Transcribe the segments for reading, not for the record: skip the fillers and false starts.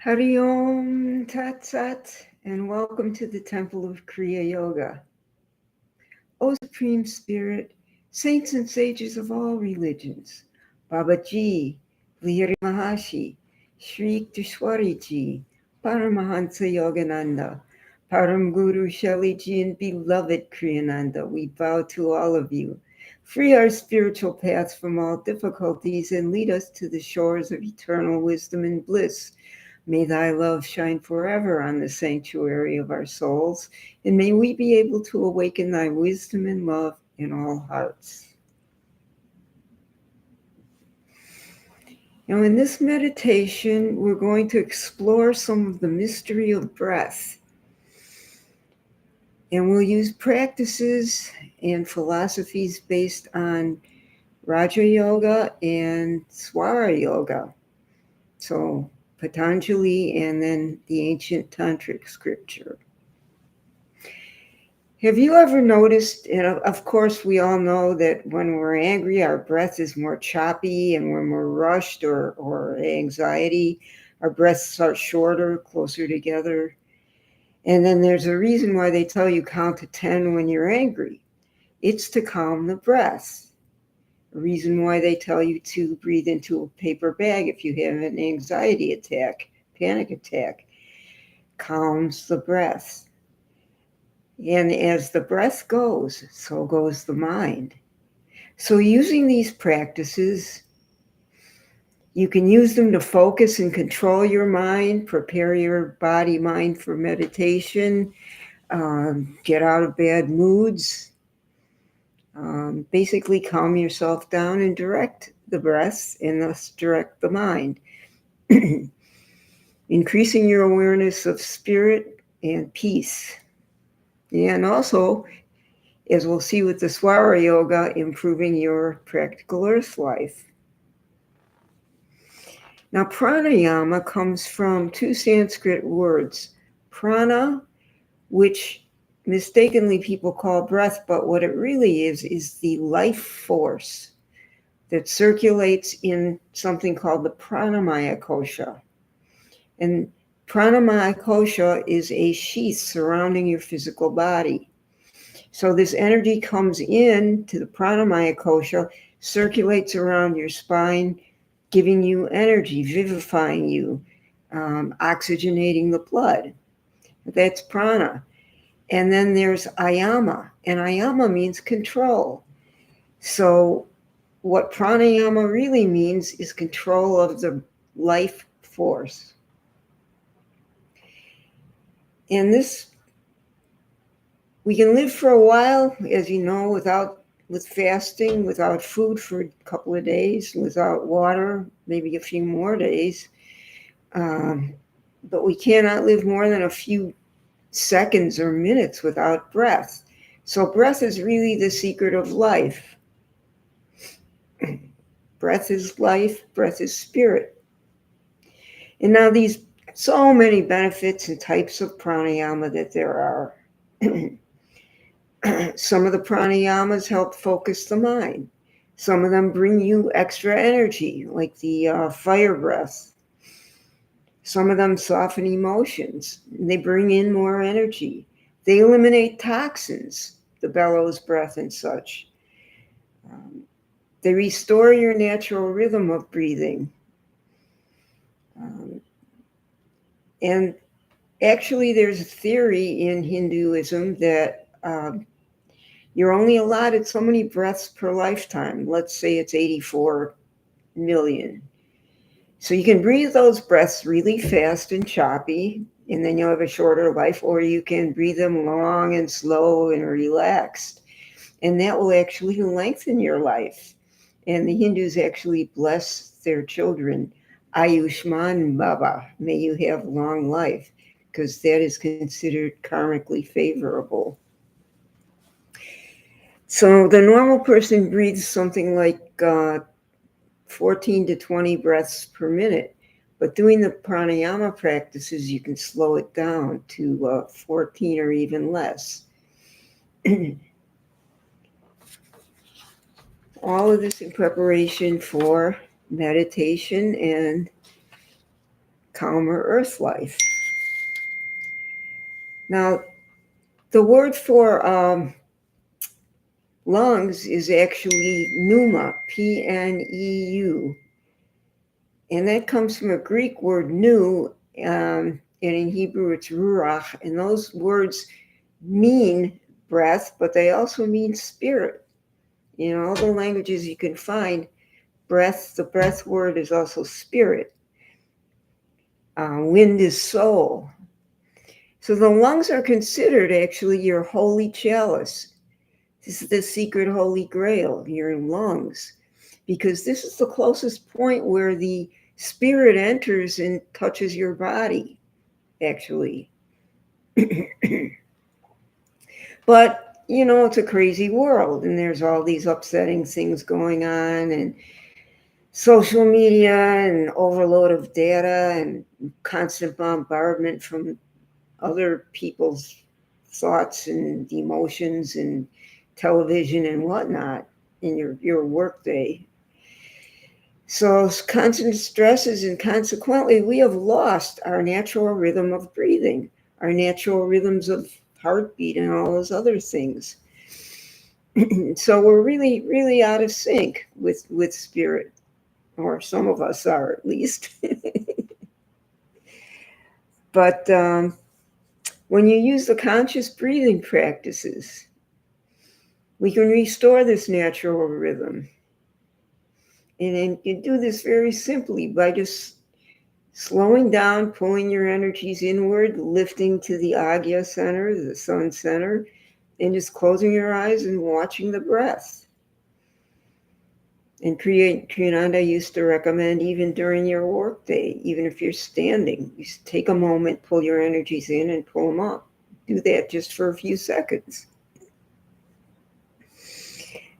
Hari Om Tat Sat, and welcome to the Temple of Kriya Yoga. O Supreme Spirit, saints and sages of all religions, Babaji, Vihari Mahashi, Sri Yukteswariji, Paramahansa Yogananda, Param Guru Shaliji, and beloved Kriyananda, we bow to all of you. Free our spiritual paths from all difficulties and lead us to the shores of eternal wisdom and bliss. May thy love shine forever on the sanctuary of our souls, and may we be able to awaken thy wisdom and love in all hearts. Now, in this meditation, we're going to explore some of the mystery of breath. And we'll use practices and philosophies based on Raja Yoga and Swara Yoga. So, Patanjali and then the ancient tantric scripture. Have you ever noticed, and of course we all know that when we're angry, our breath is more choppy, and when we're rushed or anxiety, our breaths are shorter, closer together. And then there's a reason why they tell you count to 10 when you're angry. It's to calm the breath. A reason why they tell you to breathe into a paper bag if you have an anxiety attack, panic attack, calms the breath. And as the breath goes, so goes the mind. So using these practices, you can use them to focus and control your mind, prepare your body, mind for meditation, get out of bad moods, basically calm yourself down and direct the breath and thus direct the mind. Increasing your awareness of spirit and peace. And also, as we'll see with the Swara Yoga, improving your practical earth life. Now, pranayama comes from two Sanskrit words. Prana, which mistakenly people call breath, but what it really is the life force that circulates in something called the pranamaya kosha. And pranamaya kosha is a sheath surrounding your physical body. So this energy comes in to the pranamaya kosha, circulates around your spine, giving you energy, vivifying you, oxygenating the blood. That's prana. And then there's ayama, and ayama means control. So what pranayama really means is control of the life force. And this, we can live for a while, as you know, with fasting, without food for a couple of days, without water, maybe a few more days. But we cannot live more than a few seconds or minutes without breath. So breath is really the secret of life. Breath is life, breath is spirit. And now these so many benefits and types of pranayama that there are. Some of the pranayamas help focus the mind. Some of them bring you extra energy, like the fire breath. Some of them soften emotions. They bring in more energy. They eliminate toxins, the bellows breath and such. They restore your natural rhythm of breathing. And actually, there's a theory in Hinduism that you're only allotted so many breaths per lifetime. Let's say it's 84 million. So you can breathe those breaths really fast and choppy, and then you'll have a shorter life, or you can breathe them long and slow and relaxed. And that will actually lengthen your life. And the Hindus actually bless their children, Ayushman Baba, may you have long life, because that is considered karmically favorable. So the normal person breathes something like 14 to 20 breaths per minute. But doing the pranayama practices, you can slow it down to 14 or even less. All of this in preparation for meditation and calmer earth life. Now, the word for lungs is actually pneuma, Pneu. And that comes from a Greek word nu, and in Hebrew it's ruach. And those words mean breath, but they also mean spirit. In all the languages you can find, breath, the breath word is also spirit. Wind is soul. So the lungs are considered actually your holy chalice. This is the secret holy grail, your lungs, because this is the closest point where the spirit enters and touches your body, actually. But, you know, it's a crazy world, and there's all these upsetting things going on, and social media, and overload of data, and constant bombardment from other people's thoughts and emotions, and television and whatnot in your workday. So constant stresses, and consequently, we have lost our natural rhythm of breathing, our natural rhythms of heartbeat, and all those other things. So we're really, really out of sync with spirit, or some of us are at least. But when you use the conscious breathing practices, we can restore this natural rhythm. And you do this very simply by just slowing down, pulling your energies inward, lifting to the Agya center, the sun center, and just closing your eyes and watching the breath. And Kriyananda used to recommend, even during your workday, even if you're standing, you take a moment, pull your energies in and pull them up. Do that just for a few seconds.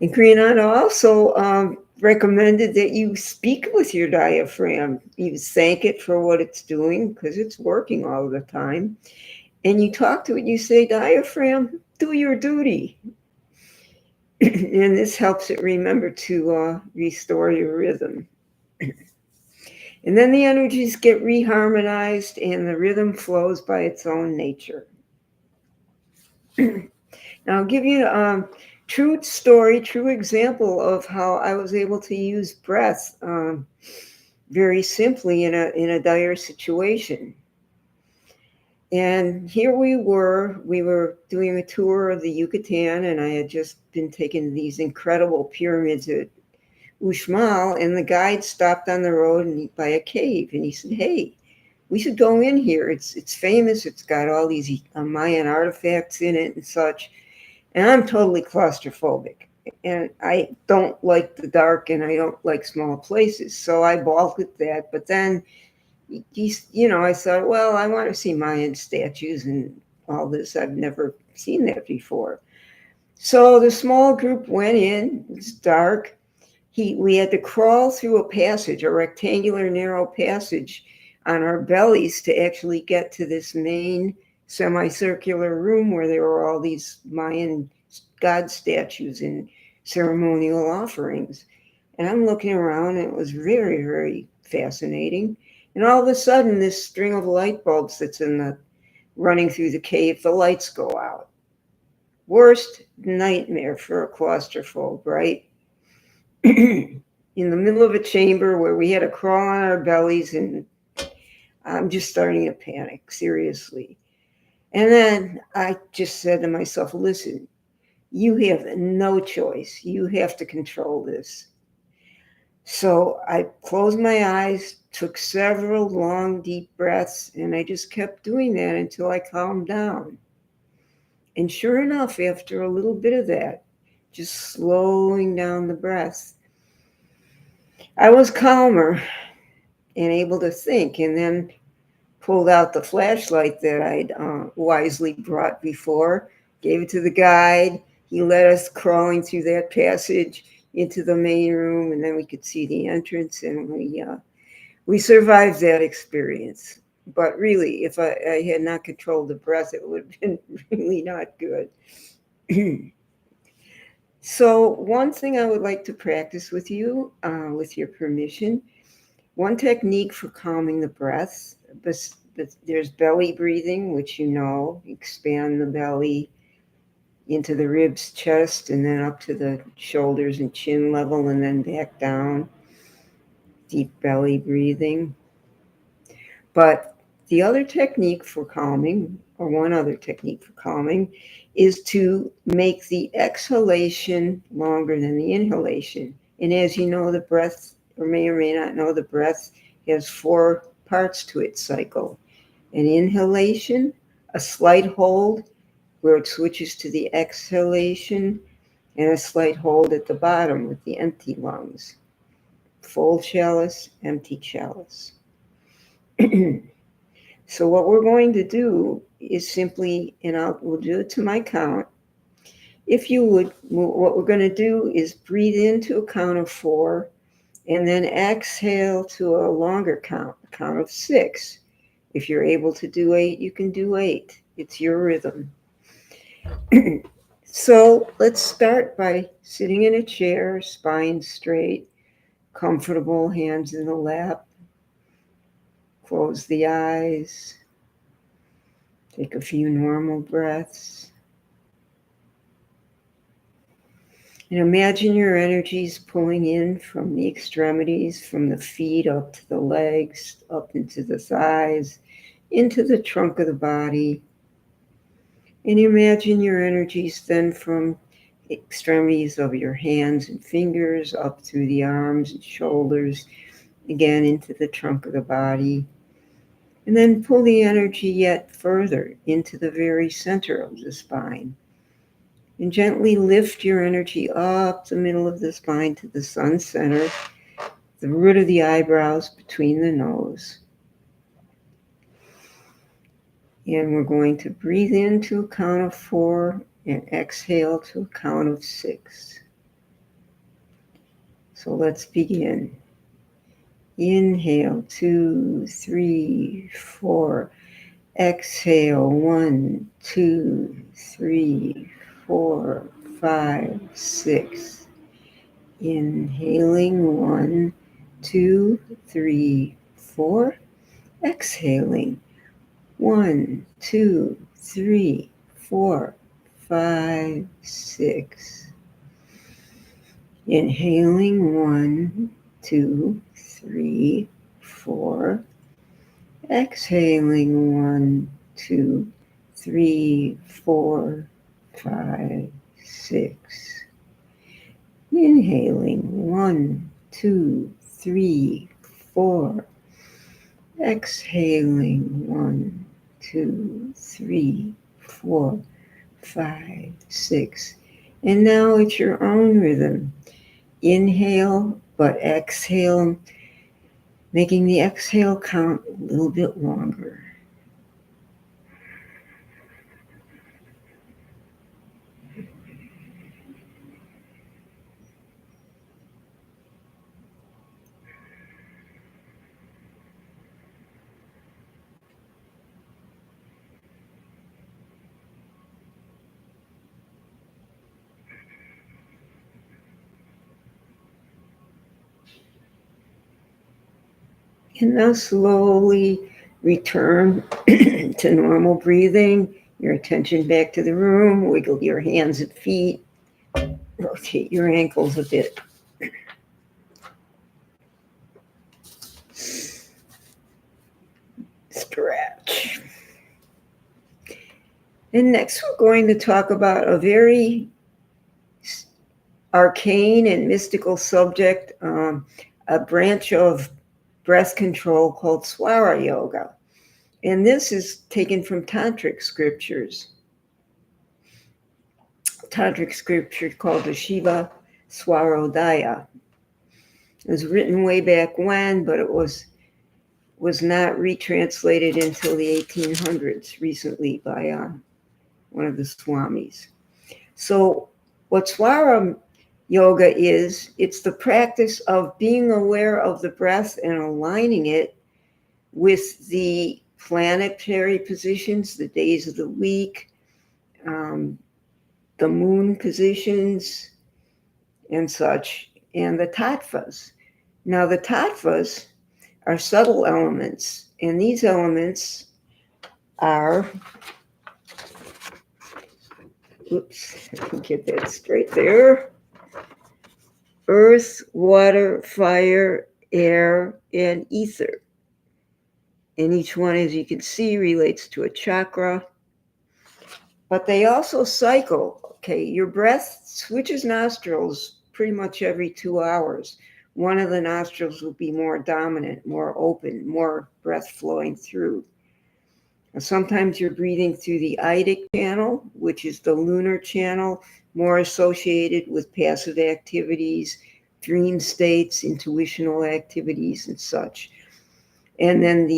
And Kriyananda also recommended that you speak with your diaphragm. You thank it for what it's doing, because it's working all the time. And you talk to it, you say, diaphragm, do your duty. And this helps it remember to restore your rhythm. And then the energies get reharmonized and the rhythm flows by its own nature. Now, I'll give you a true story, true example of how I was able to use breath very simply in a dire situation. And here we were doing a tour of the Yucatan, and I had just been taking these incredible pyramids at Uxmal, and the guide stopped on the road by a cave, and he said, "Hey, we should go in here. It's famous. It's got all these Mayan artifacts in it and such." And I'm totally claustrophobic, and I don't like the dark, and I don't like small places, so I balked at that. But then I thought, well, I want to see Mayan statues and all this. I've never seen that before. So the small group went in. It's dark. We had to crawl through a passage, a rectangular, narrow passage, on our bellies to actually get to this main semicircular room where there were all these Mayan god statues and ceremonial offerings. And I'm looking around, and it was very, very fascinating. And all of a sudden, this string of light bulbs that's running through the cave, the lights go out. Worst nightmare for a claustrophobe, right? In the middle of a chamber where we had to crawl on our bellies, and I'm just starting to panic, seriously. And then I just said to myself, listen, you have no choice. You have to control this. So I closed my eyes, took several long, deep breaths, and I just kept doing that until I calmed down. And sure enough, after a little bit of that, just slowing down the breath, I was calmer and able to think, and then pulled out the flashlight that I'd wisely brought before, gave it to the guide. He led us crawling through that passage into the main room, and then we could see the entrance, and we survived that experience. But really, if I had not controlled the breath, it would have been really not good. So one thing I would like to practice with you, with your permission, one technique for calming the breath, there's belly breathing, which expand the belly into the ribs, chest, and then up to the shoulders and chin level, and then back down. Deep belly breathing. But the other technique for calming, or one other technique for calming, is to make the exhalation longer than the inhalation. And as you know, the breath, or may not know, the breath has 4 parts to its cycle. An inhalation, a slight hold where it switches to the exhalation, and a slight hold at the bottom with the empty lungs. Full chalice, empty chalice. So what we're going to do is simply, and we'll do it to my count. If you would, what we're going to do is breathe into a count of 4, and then exhale to a longer count, a count of 6. If you're able to do 8, you can do 8. It's your rhythm. So let's start by sitting in a chair, spine straight, comfortable, hands in the lap. Close the eyes. Take a few normal breaths. And imagine your energies pulling in from the extremities, from the feet up to the legs, up into the thighs, into the trunk of the body. And imagine your energies then from extremities of your hands and fingers up through the arms and shoulders, again into the trunk of the body. And then pull the energy yet further into the very center of the spine. And gently lift your energy up the middle of the spine to the sun center, the root of the eyebrows between the nose. And we're going to breathe in to a count of 4 and exhale to a count of 6. So let's begin. Inhale, 2, 3, 4. Exhale, 1, 2, 3, 4, 5, 6. Inhaling, 1, 2, 3, 4. Exhaling, 1, 2, 3, 4, 5, 6. Inhaling, 1, 2, 3, 4. Exhaling, 1, 2, 3, 4, 5, 6. Inhaling, 1, 2, 3, 4. Exhaling, 1, 2, 3, 4, 5, 6. And now it's your own rhythm. Inhale, but exhale, making the exhale count a little bit longer. And now slowly return to normal breathing. Your attention back to the room. Wiggle your hands and feet. Rotate your ankles a bit. Stretch. And next we're going to talk about a very arcane and mystical subject, a branch of breath control called Swara Yoga. And this is taken from Tantric scriptures. Tantric scripture called the Shiva Swarodaya. It was written way back when, but it was not retranslated until the 1800s recently by one of the swamis. So what Swara Yoga is, it's the practice of being aware of the breath and aligning it with the planetary positions, the days of the week, the moon positions, and such, and the tattvas. Now, the tattvas are subtle elements And these elements are, oops, I can get that straight there, earth, water, fire, air, and ether. And each one, as you can see, relates to a chakra. But they also cycle. Okay, your breath switches nostrils pretty much every 2 hours. One of the nostrils will be more dominant, more open, more breath flowing through. Sometimes you're breathing through the Idic channel, which is the lunar channel, more associated with passive activities, dream states, intuitional activities, and such. And then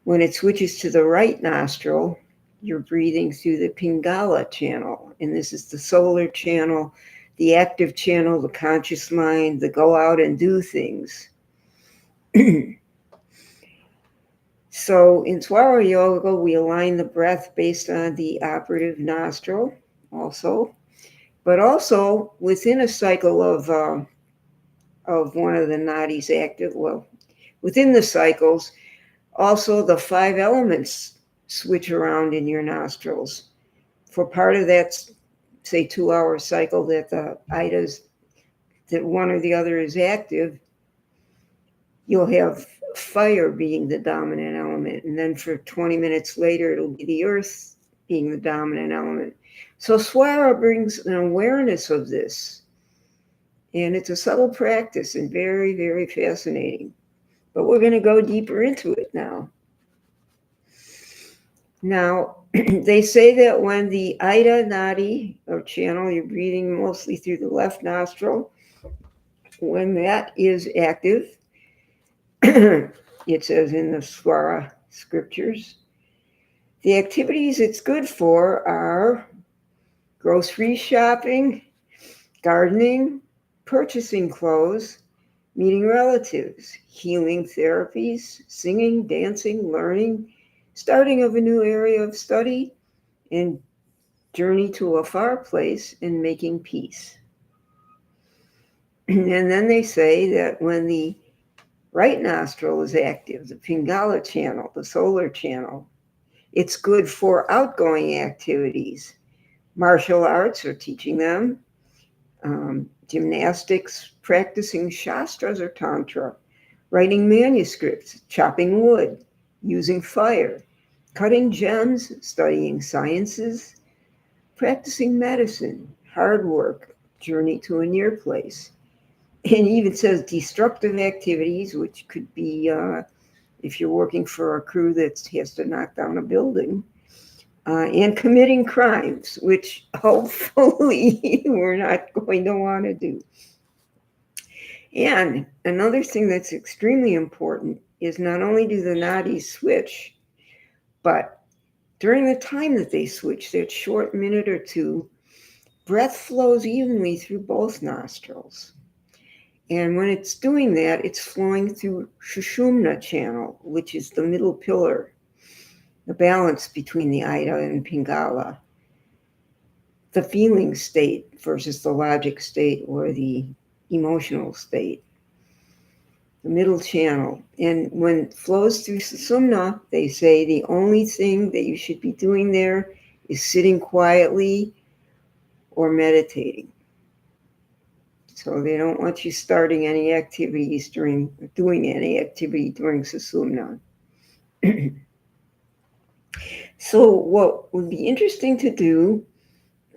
when it switches to the right nostril, you're breathing through the Pingala channel. And this is the solar channel, the active channel, the conscious mind, the go out and do things. So in Swara Yoga, we align the breath based on the operative nostril also, but also within a cycle of one of the nadis active, well, within the cycles, also the 5 elements switch around in your nostrils. For part of that, say 2-hour cycle that the idas, that one or the other is active, you'll have fire being the dominant element. And then for 20 minutes later, it'll be the earth being the dominant element. So Swara brings an awareness of this. And it's a subtle practice and very, very fascinating. But we're going to go deeper into it now. Now, they say that when the Ida Nadi or channel, you're breathing mostly through the left nostril, when that is active, it says in the Swara scriptures, the activities it's good for are grocery shopping, gardening, purchasing clothes, meeting relatives, healing therapies, singing, dancing, learning, starting of a new area of study, and journey to a far place and making peace. And then they say that when the right nostril is active, the Pingala channel, the solar channel, it's good for outgoing activities, martial arts or teaching them, gymnastics, practicing shastras or tantra, writing manuscripts, chopping wood, using fire, cutting gems, studying sciences, practicing medicine, hard work, journey to a near place. And even says destructive activities, which could be if you're working for a crew that has to knock down a building, and committing crimes, which hopefully we're not going to want to do. And another thing that's extremely important is not only do the nadis switch, but during the time that they switch, that short minute or two, breath flows evenly through both nostrils. And when it's doing that, it's flowing through Sushumna channel, which is the middle pillar, the balance between the Ida and Pingala, the feeling state versus the logic state or the emotional state, the middle channel. And when it flows through Sushumna, they say the only thing that you should be doing there is sitting quietly or meditating. So they don't want you starting any activities doing any activity during Sushumna. So what would be interesting to do,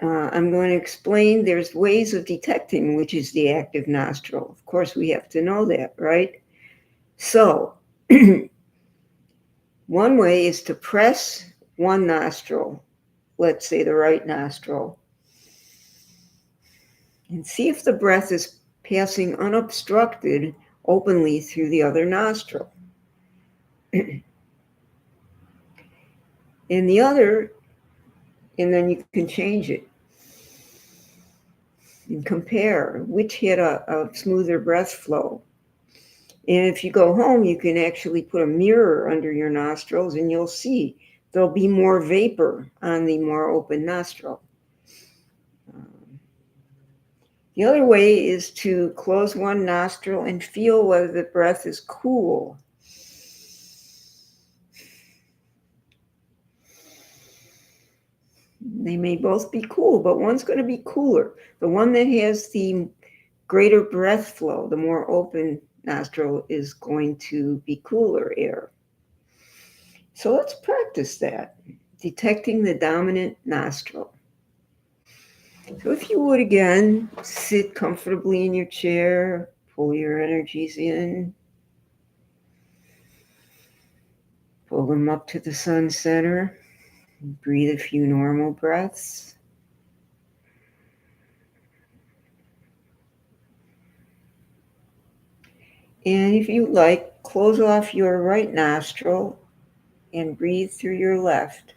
I'm going to explain there's ways of detecting which is the active nostril. Of course, we have to know that, right? So one way is to press one nostril, let's say the right nostril, and see if the breath is passing unobstructed openly through the other nostril. And the other, and then you can change it and compare which had a smoother breath flow. And if you go home, you can actually put a mirror under your nostrils and you'll see there'll be more vapor on the more open nostril. The other way is to close one nostril and feel whether the breath is cool. They may both be cool, but one's going to be cooler. The one that has the greater breath flow, the more open nostril, is going to be cooler air. So let's practice that, detecting the dominant nostril. So if you would again, sit comfortably in your chair, pull your energies in, pull them up to the sun center, breathe a few normal breaths. And if you like, close off your right nostril and breathe through your left.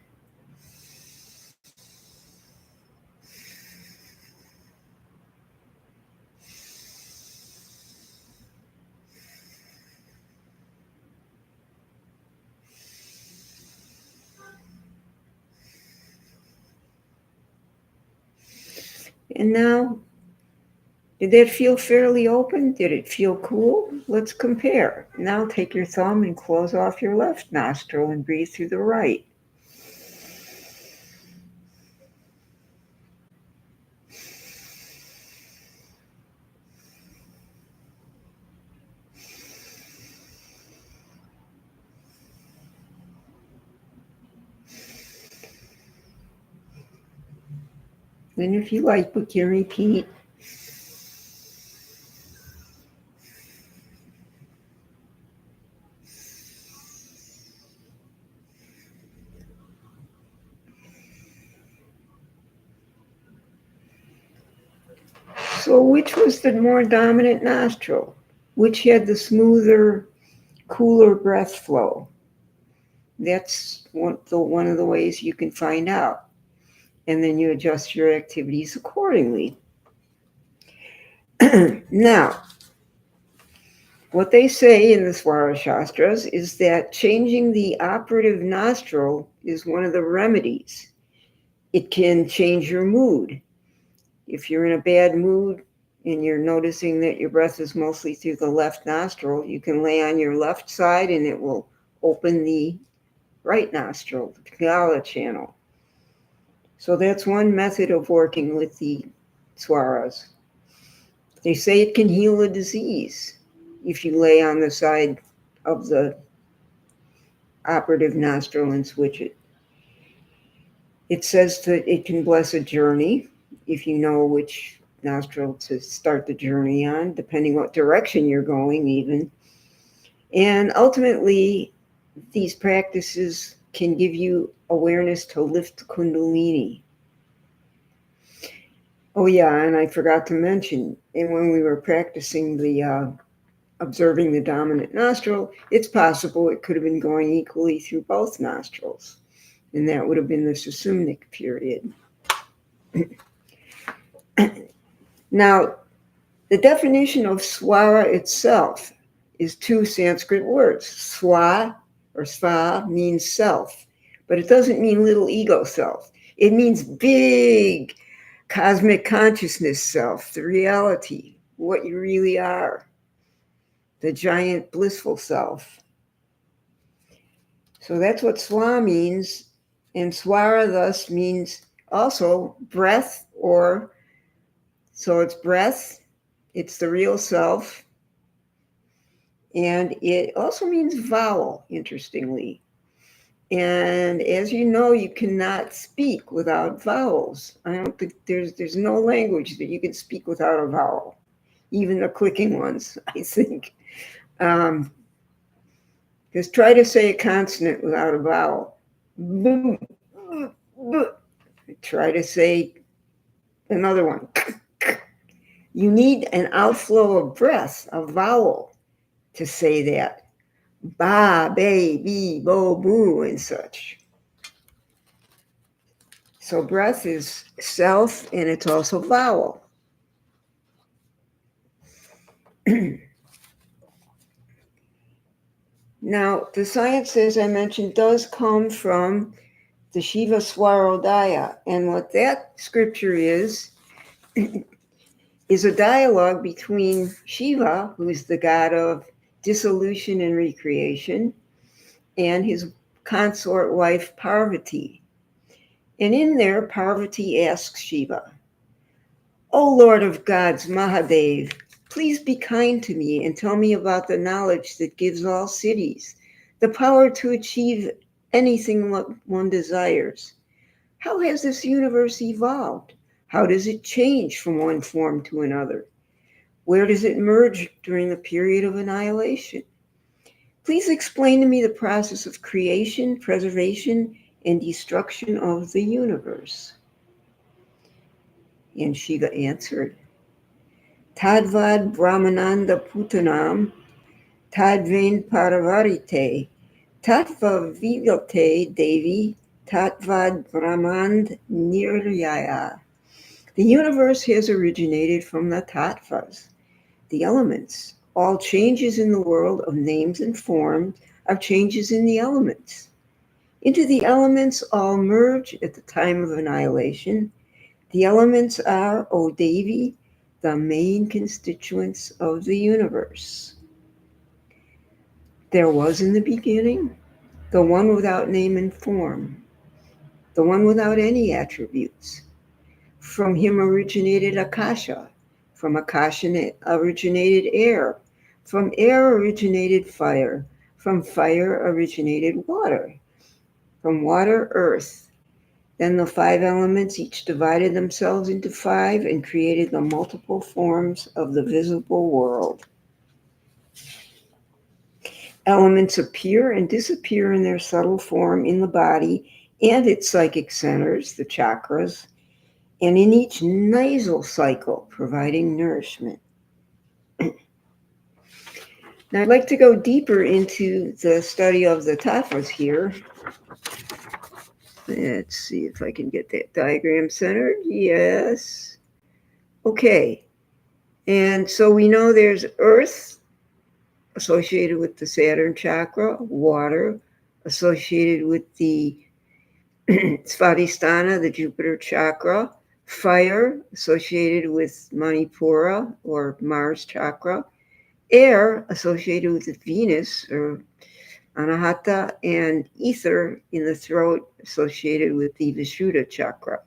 And now, did that feel fairly open? Did it feel cool? Let's compare. Now take your thumb and close off your left nostril and breathe through the right. And if you like, we can repeat. So which was the more dominant nostril? Which had the smoother, cooler breath flow? That's one of the ways you can find out. And then you adjust your activities accordingly. Now, what they say in the Swara Shastras is that changing the operative nostril is one of the remedies. It can change your mood. If you're in a bad mood and you're noticing that your breath is mostly through the left nostril, you can lay on your left side and it will open the right nostril, the Pingala channel. So that's one method of working with the Swaras. They say it can heal a disease if you lay on the side of the operative nostril and switch it. It says that it can bless a journey if you know which nostril to start the journey on, depending what direction you're going even. And ultimately, these practices can give you awareness to lift the Kundalini. Oh yeah, and I forgot to mention, and when we were practicing the observing the dominant nostril, it's possible it could have been going equally through both nostrils, and that would have been the Sushumnic period. Now, the definition of swara itself is two Sanskrit words. Swa or sva means self, but it doesn't mean little ego self. It means big cosmic consciousness self, the reality, what you really are, the giant blissful self. So that's what swa means. And swara thus means also breath, or so it's breath, it's the real self. And it also means vowel, interestingly. And as you know, you cannot speak without vowels. I don't think there's no language that you can speak without a vowel, even the clicking ones, I think. Just try to say a consonant without a vowel. Try to say another one. You need an outflow of breath, a vowel, to say that. Ba, be, be, bo, boo, and such. So breath is self, and it's also vowel. Now, the science, as I mentioned, does come from the Shiva Swarodaya. And what that scripture is a dialogue between Shiva, who is the god of dissolution and recreation, and his consort wife Parvati. And in there, Parvati asks Shiva, "O Lord of gods, Mahadev, please be kind to me and tell me about the knowledge that gives all cities the power to achieve anything one desires. How has this universe evolved? How does it change from one form to another? Where does it merge during the period of annihilation? Please explain to me the process of creation, preservation, and destruction of the universe." And Shiva answered, "Tadvad Brahmananda Putanam, Tadvain Paravarite, Tatva Vivate Devi, Tatvad Brahmand Niryaya." The universe has originated from the tattvas, the elements. All changes in the world of names and forms are changes in the elements. Into the elements all merge at the time of annihilation. The elements are, O Devi, the main constituents of the universe. There was in the beginning the one without name and form, the one without any attributes. From him originated Akasha. From Akasha originated air. From air originated fire. From fire originated water. From water, earth. Then the five elements each divided themselves into five and created the multiple forms of the visible world. Elements appear and disappear in their subtle form in the body and its psychic centers, the chakras, and in each nasal cycle, providing nourishment. Now, I'd like to go deeper into the study of the tattvas here. Let's see if I can get that diagram centered. Yes. Okay. And so we know there's earth associated with the Saturn chakra, water associated with the Svadhisthana, the Jupiter chakra, fire associated with Manipura or Mars chakra, air associated with Venus or Anahata, and ether in the throat associated with the Vishuddha chakra.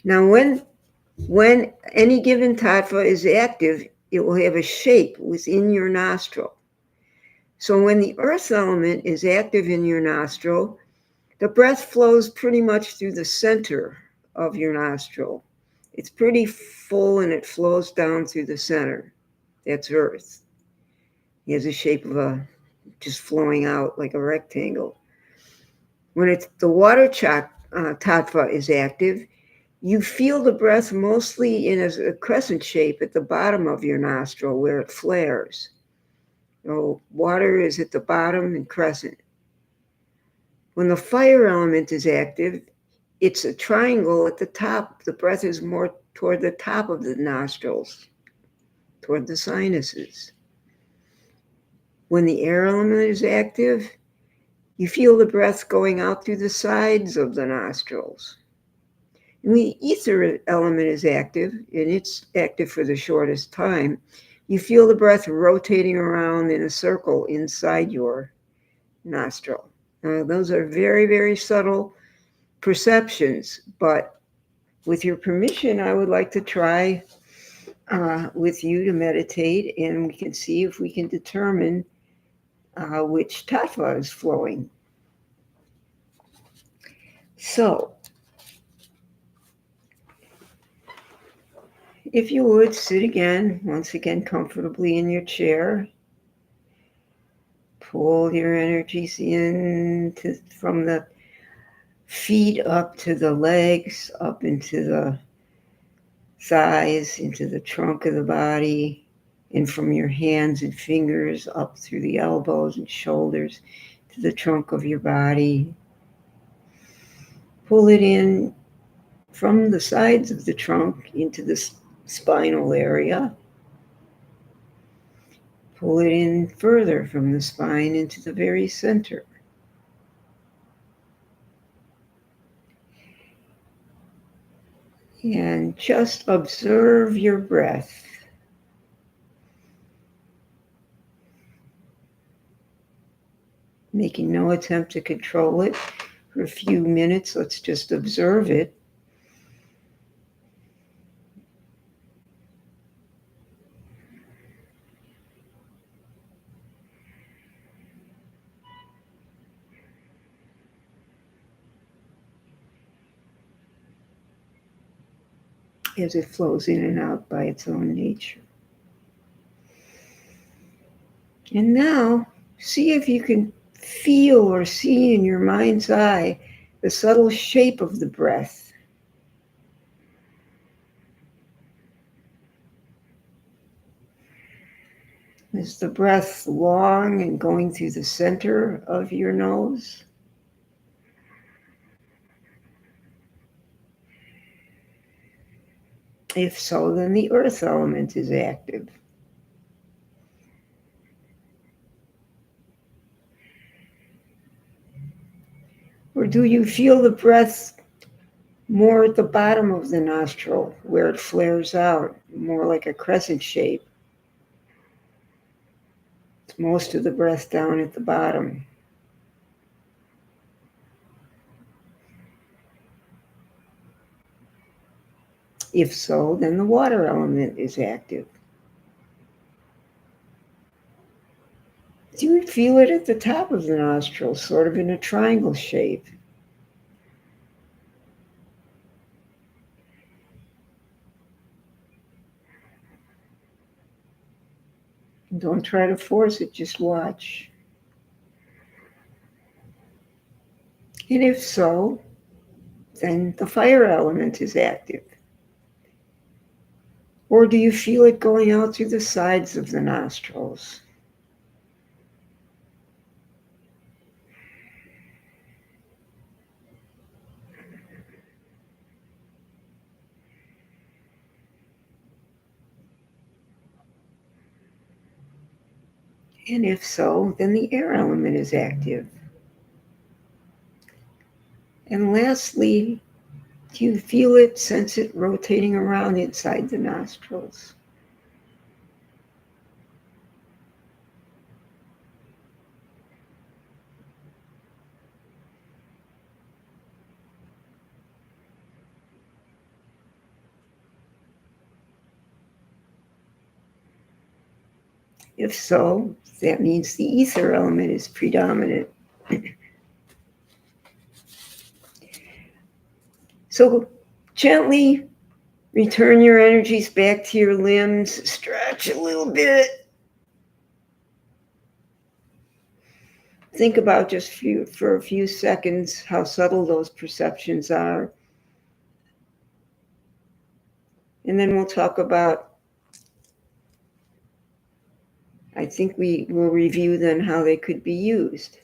Now, when any given tattva is active, it will have a shape within your nostril. So when the earth element is active in your nostril, the breath flows pretty much through the center of your nostril. It's pretty full and it flows down through the center. That's earth. It has a shape of just flowing out like a rectangle. When the water tattva is active, you feel the breath mostly in a crescent shape at the bottom of your nostril where it flares. So water is at the bottom and crescent. When the fire element is active, it's a triangle at the top. The breath is more toward the top of the nostrils, toward the sinuses. When the air element is active, you feel the breath going out through the sides of the nostrils. When the ether element is active, and it's active for the shortest time, you feel the breath rotating around in a circle inside your nostril. Now, those are very, very subtle perceptions, but with your permission, I would like to try with you to meditate, and we can see if we can determine which tattva is flowing. So, if you would sit again, once again, comfortably in your chair. Pull your energies in from the feet up to the legs, up into the thighs, into the trunk of the body, and from your hands and fingers up through the elbows and shoulders to the trunk of your body. Pull it in from the sides of the trunk into the spinal area. Pull it in further from the spine into the very center. And just observe your breath. Making no attempt to control it, for a few minutes. Let's just observe it. As it flows in and out by its own nature. And now, see if you can feel or see in your mind's eye the subtle shape of the breath. Is the breath long and going through the center of your nose? If so, then the earth element is active. Or do you feel the breath more at the bottom of the nostril where it flares out, more like a crescent shape? It's most of the breath down at the bottom. If so, then the water element is active. Do you feel it at the top of the nostril, sort of in a triangle shape? Don't try to force it, just watch. And if so, then the fire element is active. Or do you feel it going out through the sides of the nostrils? And if so, then the air element is active. And lastly, do you feel it, sense it rotating around inside the nostrils? If so, that means the ether element is predominant. So gently return your energies back to your limbs, stretch a little bit. Think about just for a few seconds how subtle those perceptions are. And then we'll talk about, I think we will review then how they could be used.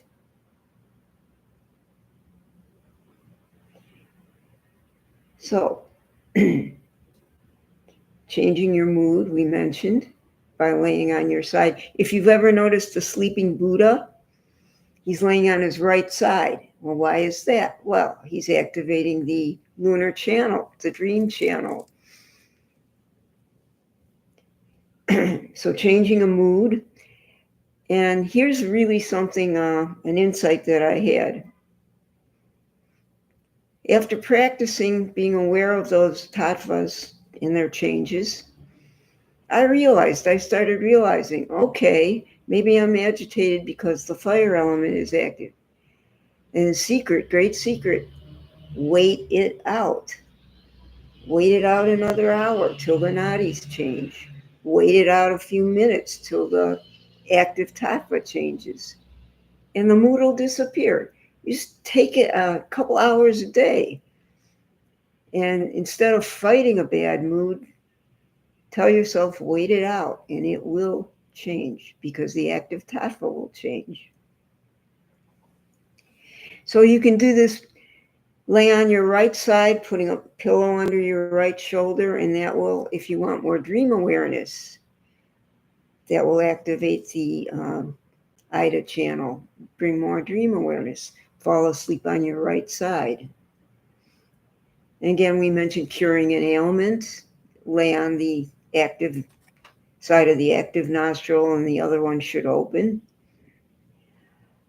So, changing your mood, we mentioned, by laying on your side. If you've ever noticed the sleeping Buddha, he's laying on his right side. Well, why is that? Well, he's activating the lunar channel, the dream channel. So changing a mood. And here's really something, an insight that I had. After practicing being aware of those tattvas and their changes, I started realizing, okay, maybe I'm agitated because the fire element is active. And the secret, great secret, wait it out. Wait it out another hour till the nadis change. Wait it out a few minutes till the active tattva changes. And the mood will disappear. You just take it a couple hours a day. And instead of fighting a bad mood, tell yourself, wait it out, and it will change because the active tattva will change. So you can do this, lay on your right side, putting a pillow under your right shoulder, and that will, if you want more dream awareness, that will activate the Ida channel, bring more dream awareness. Fall asleep on your right side. And again, we mentioned curing an ailment. Lay on the active side of the active nostril, and the other one should open.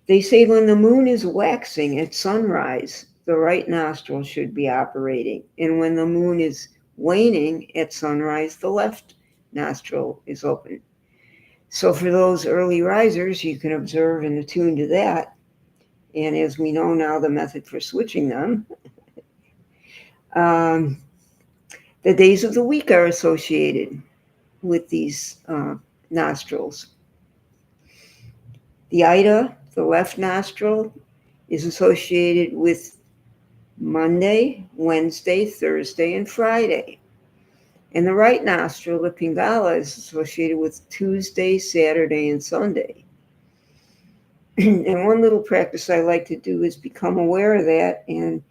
They say when the moon is waxing at sunrise, the right nostril should be operating. And when the moon is waning at sunrise, the left nostril is open. So for those early risers, you can observe and attune to that. And as we know now, the method for switching them. The days of the week are associated with these nostrils. The Ida, the left nostril, is associated with Monday, Wednesday, Thursday, and Friday. And the right nostril, the Pingala, is associated with Tuesday, Saturday, and Sunday. And one little practice I like to do is become aware of that and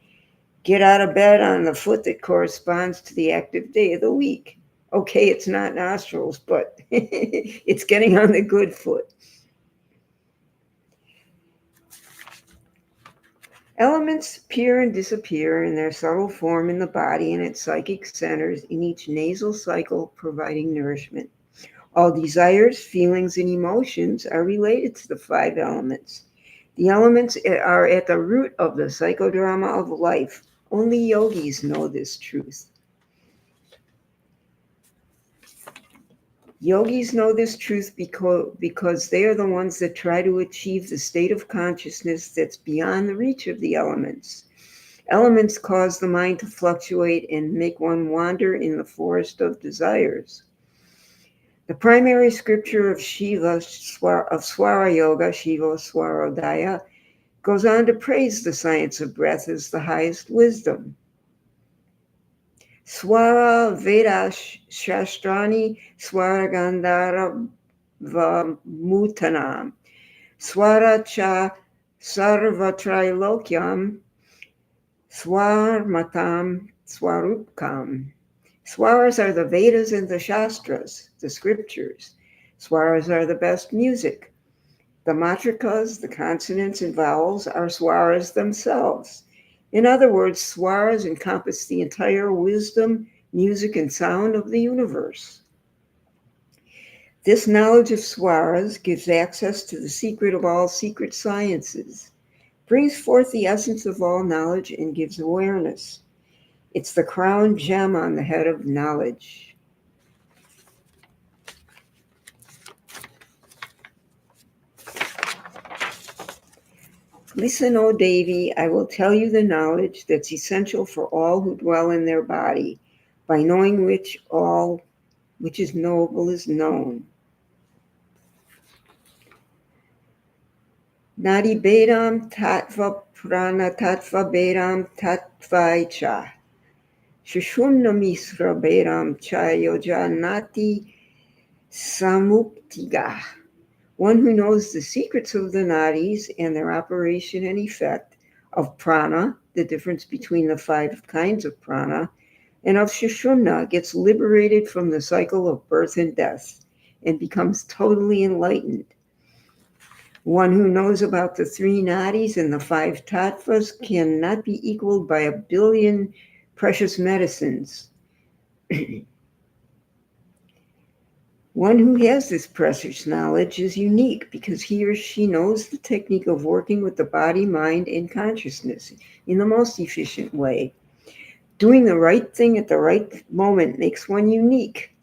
get out of bed on the foot that corresponds to the active day of the week. Okay, it's not nostrils, but it's getting on the good foot. Elements appear and disappear in their subtle form in the body and its psychic centers in each nasal cycle, providing nourishment. All desires, feelings, and emotions are related to the 5 elements. The elements are at the root of the psychodrama of life. Only yogis know this truth. Yogis know this truth because they are the ones that try to achieve the state of consciousness that's beyond the reach of the elements. Elements cause the mind to fluctuate and make one wander in the forest of desires. The primary scripture of Swara Yoga, Shiva Swarodaya, goes on to praise the science of breath as the highest wisdom. Swara Veda Shastrani Swara Gandhara Mutanam Swara Cha Sarvatrilokyam Swarmatam Swarupkam. Swaras are the Vedas and the Shastras, the scriptures. Swaras are the best music. The matrikas, the consonants and vowels, are swaras themselves. In other words, swaras encompass the entire wisdom, music, and sound of the universe. This knowledge of swaras gives access to the secret of all secret sciences, brings forth the essence of all knowledge, and gives awareness. It's the crown gem on the head of knowledge. Listen, O Devi, I will tell you the knowledge that's essential for all who dwell in their body, by knowing which all which is knowable is known. Nadi Bedam Tattva Prana Tattva Bedam Tattvaicha. Shushumna Misra Bedam Chayoja Nati Samuktiga. One who knows the secrets of the nadis and their operation and effect, of prana, the difference between the 5 kinds of prana, and of Shushumna gets liberated from the cycle of birth and death and becomes totally enlightened. One who knows about the 3 nadis and the 5 tattvas cannot be equaled by 1 billion precious medicines. One who has this precious knowledge is unique because he or she knows the technique of working with the body, mind, and consciousness in the most efficient way. Doing the right thing at the right moment makes one unique,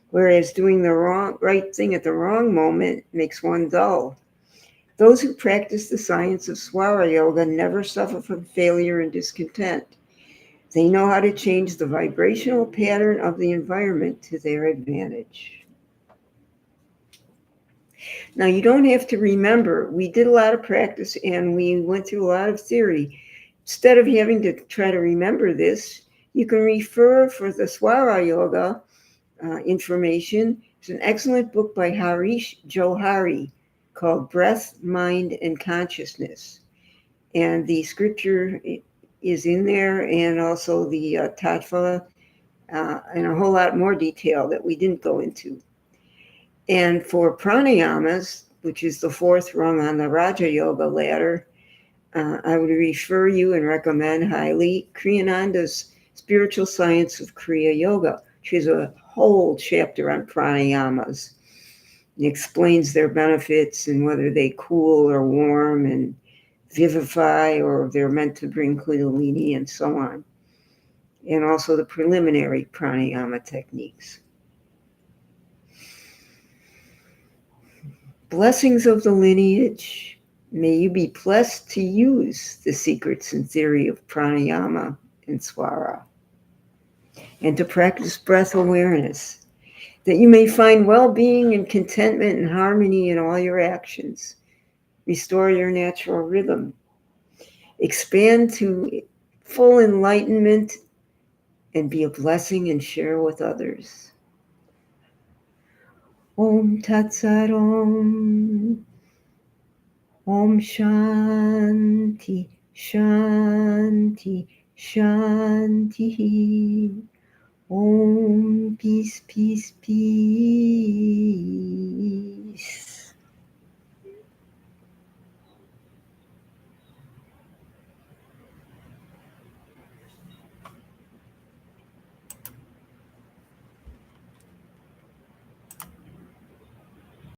whereas doing the right thing at the wrong moment makes one dull. Those who practice the science of Swara Yoga never suffer from failure and discontent. They know how to change the vibrational pattern of the environment to their advantage. Now, you don't have to remember. We did a lot of practice and we went through a lot of theory. Instead of having to try to remember this, you can refer for the Swara Yoga information. It's an excellent book by Harish Johari called Breath, Mind, and Consciousness. And the scripture is in there, and also the tattva, and a whole lot more detail that we didn't go into. And for pranayamas, which is the 4th rung on the Raja Yoga ladder, I would refer you and recommend highly Kriyananda's Spiritual Science of Kriya Yoga, which is a whole chapter on pranayamas. It explains their benefits and whether they cool or warm vivify, or they're meant to bring Kundalini and so on. And also the preliminary pranayama techniques. Blessings of the lineage. May you be blessed to use the secrets and theory of pranayama and swara, and to practice breath awareness, that you may find well-being and contentment and harmony in all your actions. Restore your natural rhythm. Expand to full enlightenment and be a blessing and share with others. Om Tat Sat Om. Om Shanti, Shanti, Shanti. Om, peace, peace, peace.